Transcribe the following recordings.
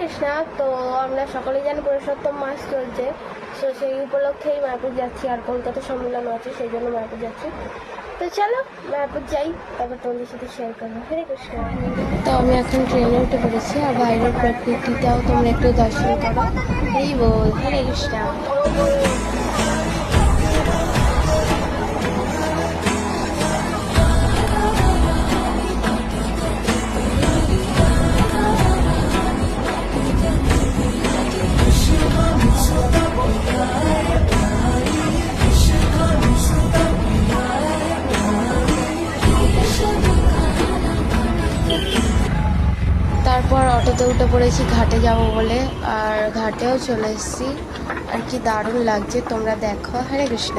কৃষ্ণা। তো আমরা সকলেই জানি পুরুষোত্তম মাস চলছে, তো সেই উপলক্ষেই মায়াপুর যাচ্ছি। আর কলকাতা সম্মেলন আছে, সেই জন্য মায়াপুর যাচ্ছি। তো চলো মায়াপুর যাই, তারপর তোমাদের সাথে শেয়ার করবো। হরে কৃষ্ণ। তো আমি এখন ট্রেনে উঠে পড়েছি, আর বাইরের প্রকৃতিটাও তোমরা একটু দর্শন করো। এই বল হরে কৃষ্ণ। তারপর অটোতে উঠে পড়েছি ঘাটে যাব বলে, আর ঘাটেও চলে এসেছি। আর কি দারুণ লাগছে তোমরা দেখো। হরে কৃষ্ণ।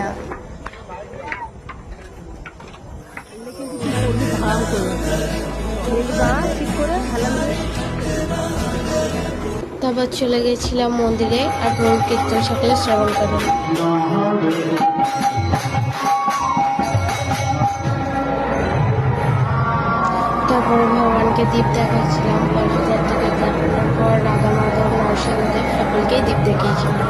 তারপর চলে গেছিলাম মন্দিরে, আর প্রভু কীর্তন সকলে শ্রবণ করেন। তারপরে ভগবানকে দীপ দেখাচ্ছিলাম, তারপর রাধা মাধব নরসিংহদেব সকলকেই দীপ দেখিয়েছিলাম।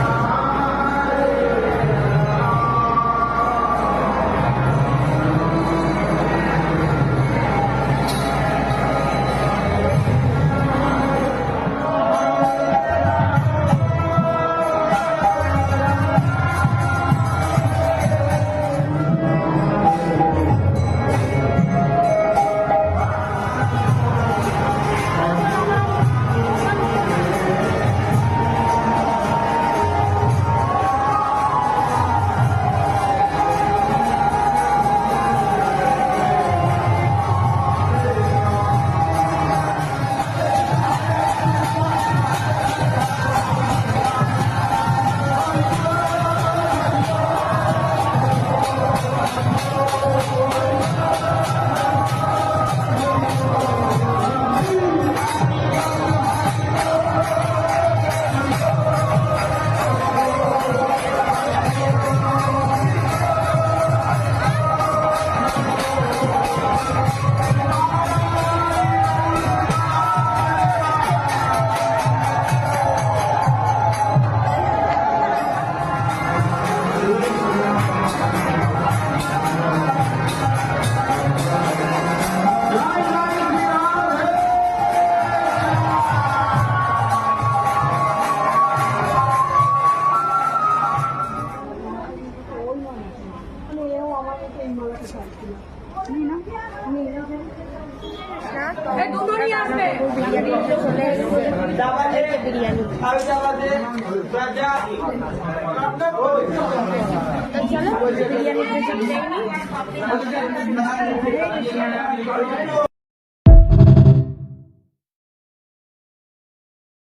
বিরিয়ানি